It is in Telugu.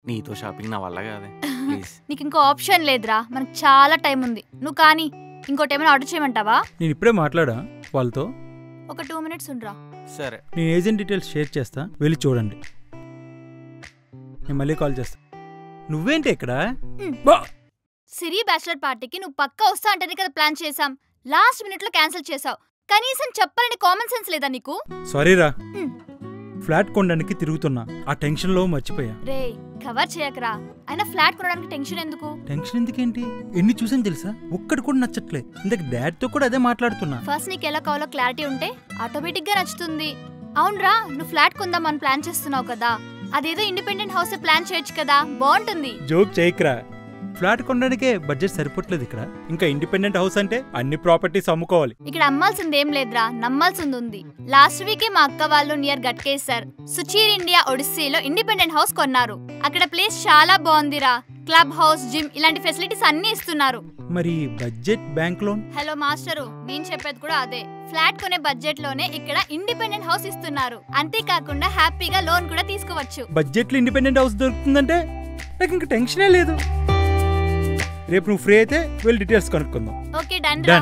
నీతో షాపింగ్ నా వల్ల కాదే ప్లీజ్. నీకు ఇంకో ఆప్షన్ లేదురా, మనకు చాలా టైం ఉంది. నువ్వు కానీ ఇంకోటి ఏమైనా ఆర్డర్ చేయమంటావా? నేను ఇప్పుడే మాట్లాడా వాళ్ళతో. ఒక 2 minutes ఉండరా. సరే, నేను ఏజెంట్ డీటెయిల్స్ షేర్ చేస్తా, వెళ్ళి చూడండి. నేను మళ్ళీ కాల్ చేస్తా. నువ్వేంటి ఇక్కడ? సిరి బ్యాచిలర్ పార్టీకి నువ్వు పక్కా వస్తా అంటేనే కదా ప్లాన్ చేసాం. లాస్ట్ మినిట్ లో క్యాన్సిల్ చేసావు. కనీసం చెప్పాలని కామన్ సెన్స్ లేదా నీకు? సారీరా, ఫ్లాట్ కొనడానికి తిరుగుతున్నా, ఆ టెన్షన్ లో మర్చిపోయా. రే కవర్ చేయకరా, అయినా ఫ్లాట్ కొనడానికి టెన్షన్ ఎందుకు? టెన్షన్ ఎందుకేంటి? ఎన్ని చూసాను తెలుసా, ఒక్కటి కూడా నచ్చట్లే. ఇంతకు డాడ్తో కూడా అదే మాట్లాడుతున్నా. ఫస్ట్ నీకు ఎలా కావాలో క్లారిటీ ఉంటే ఆటోమేటిక్ గా నచ్చుతుంది. అవునరా, నువ్వు ఫ్లాట్ కొందామని ప్లాన్ చేస్తున్నావు కదా, అదేదో ఇండిపెండెంట్ హౌస్ ప్లాన్ చేయొచ్చు కదా, బాగుంటుంది. జోక్ చేయకరా, ఫ్లాట్ కొనడానికే బడ్జెట్ సరిపోట్లేదు ఇక్కడ. ఇంకా ఇండిపెండెంట్ హౌస్ అంటే అన్ని ప్రాపర్టీస్ అమ్ముకోవాలి. ఇక్కడ అమ్మాల్సింది ఏం లేదురా, నమ్మాల్సింది ఉంది. లాస్ట్ వీకే మా అక్క వాళ్ళు నియర్ గట్కేసర్ సుచీర్ ఇండియా ఒడిస్సీలో ఇండిపెండెంట్ హౌస్ కొన్నారు. అక్కడ ప్లేస్ చాలా బాగుందిరా, క్లబ్ హౌస్, జిమ్ ఇలాంటి ఫెసిలిటీస్ అన్ని ఇస్తున్నారు. మరి budget bank loan? Hello master, నేను చెప్పేది కూడా అదే. ఫ్లాట్ కొనే బడ్జెట్ లోనే ఇక్కడ ఇండిపెండెంట్ హౌస్ ఇస్తున్నారు. అంతేకాకుండా హ్యాపీగా లోన్ కూడా తీసుకోవచ్చు. బడ్జెట్ లో ఇండిపెండెంట్ హౌస్ దొరుకుతుందంటే నాకు ఇంకా టెన్షనే లేదు. రేపు నువ్వు ఫ్రీ అయితే వెళ్ళి డీటెయిల్స్ కనుక్కుందాం. ఓకే డన్ రా.